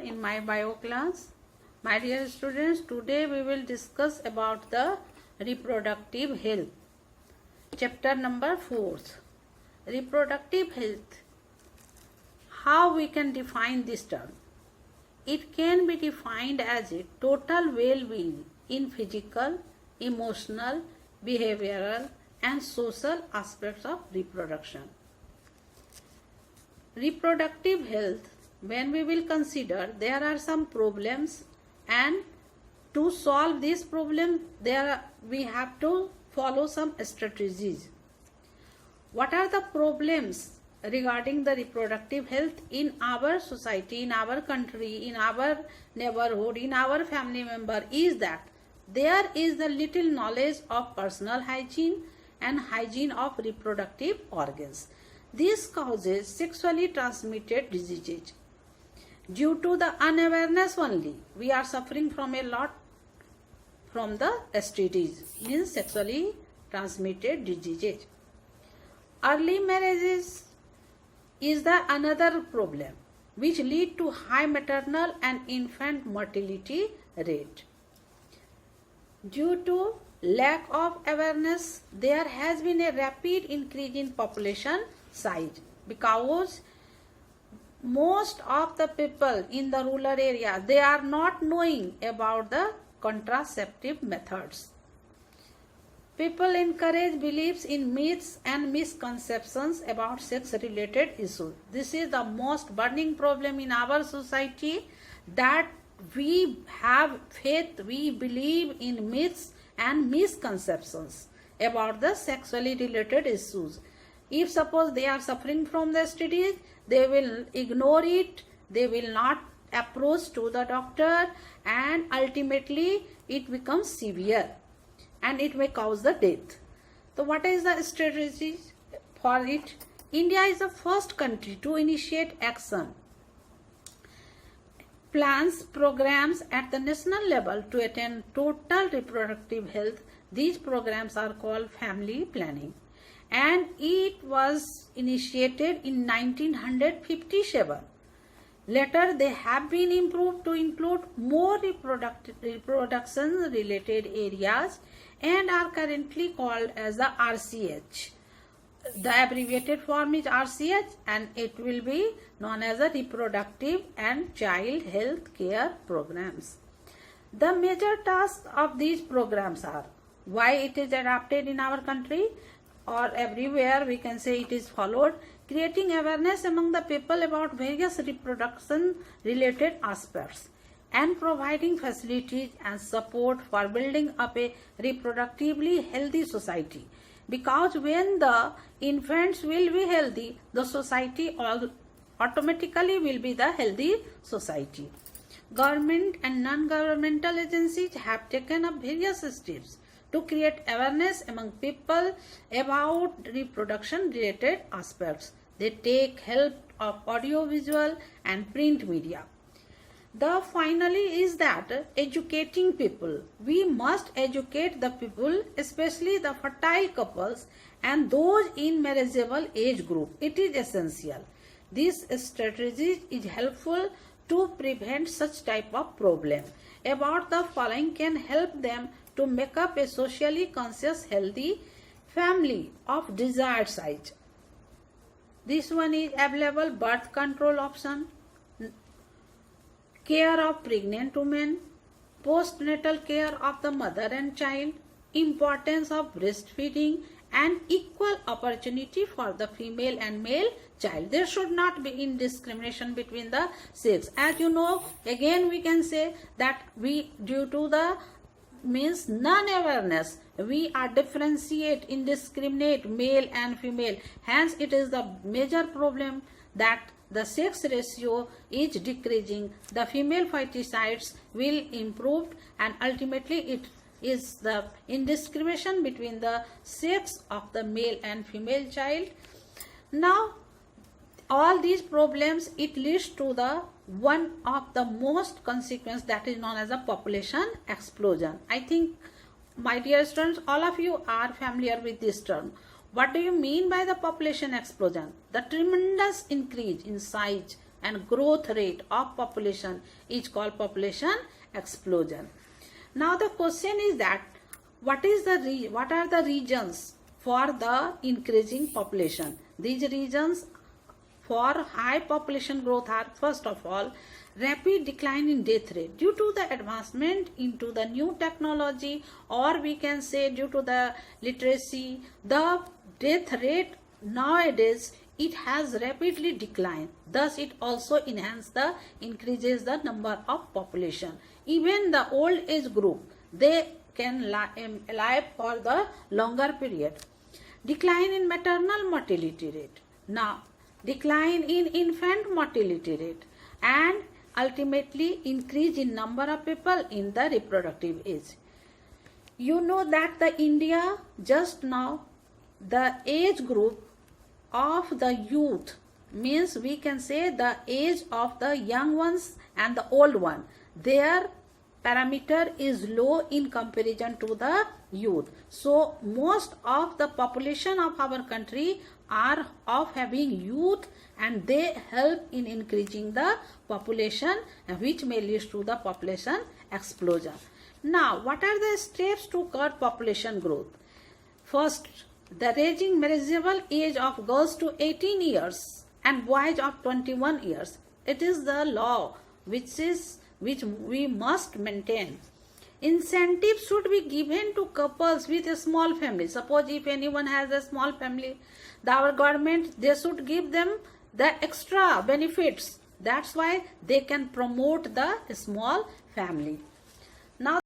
in my bio class. My dear students, today we will discuss about the reproductive health. Chapter number 4. Reproductive health. How we can define this term? It can be defined as a total well-being in physical, emotional, behavioral and social aspects of reproduction. Reproductive health, when we will consider, there are some problems, and to solve this problem we have to follow some strategies. What are the problems regarding the reproductive health in our society, in our country, in our neighborhood, in our family member, is that there is the little knowledge of personal hygiene and hygiene of reproductive organs. This causes sexually transmitted diseases. Due to the unawareness only, we are suffering from a lot from the STDs, means sexually transmitted diseases. Early marriages is the another problem which lead to high maternal and infant mortality rate. Due to lack of awareness, there has been a rapid increase in population size because most of the people in the rural area, they are not knowing about the contraceptive methods. People encourage beliefs in myths and misconceptions about sex related issues. This is the most burning problem in our society, that we have faith, we believe in myths and misconceptions about the sexually related issues. If suppose they are suffering from the STDs, they will ignore it, they will not approach to the doctor, and ultimately it becomes severe and it may cause the death. So what is the strategy for it? India is the first country to initiate action plans, programs at the national level to attain total reproductive health. These programs are called family planning, and it was initiated in 1957. Later they have been improved to include more reproduction related areas and are currently called as the RCH. The abbreviated form is RCH, and it will be known as the reproductive and child health care programs. The major tasks of these programs are, why it is adopted in our country or everywhere we can say it is followed, creating awareness among the people about various reproduction related aspects, and providing facilities and support for building up a reproductively healthy society. Because when the infants will be healthy, the society automatically will be the healthy society. Government and non-governmental agencies have taken up various steps to create awareness among people about reproduction related aspects. They take help of audiovisual and print media. The finally is that educating people. We must educate the people, especially the fertile couples and those in marriageable age group. It is essential. This strategy is helpful to prevent such type of problem. About the following can help them to make up a socially conscious healthy family of desired size. This one is available birth control option, care of pregnant women, postnatal care of the mother and child, importance of breastfeeding, and equal opportunity for the female and male child. There should not be indiscrimination between the sex. As you know, again we can say that due to the means non-awareness, we are differentiate, indiscriminate male and female. Hence it is the major problem that the sex ratio is decreasing, the female feticides will improve, and ultimately it is the indiscrimination between the sex of the male and female child. Now all these problems, it leads to the one of the most consequence, that is known as a population explosion. I think, my dear students, all of you are familiar with this term. What do you mean by the population explosion? The tremendous increase in size and growth rate of population is called population explosion. Now the question is that what are the reasons for the increasing population? These reasons for high population growth are, first of all, rapid decline in death rate due to the advancement into the new technology, or we can say due to the literacy. The death rate nowadays, it has rapidly declined. Thus it also increases the number of population. Even the old age group, they can live for the longer period. Decline in maternal mortality rate. Now, decline in infant mortality rate, and ultimately increase in number of people in the reproductive age. You know that the India just now, the age group of the youth, means we can say the age of the young ones and the old one, their parameter is low in comparison to the youth. So most of the population of our country are of having youth, and they help in increasing the population, which may lead to the population explosion. Now, what are the steps to curb population growth? First, the raising marriageable age of girls to 18 years and boys of 21 years. It is the law which we must maintain. Incentives should be given to couples with a small family. Suppose if anyone has a small family, our government, they should give them the extra benefits. That's why they can promote the small family. Now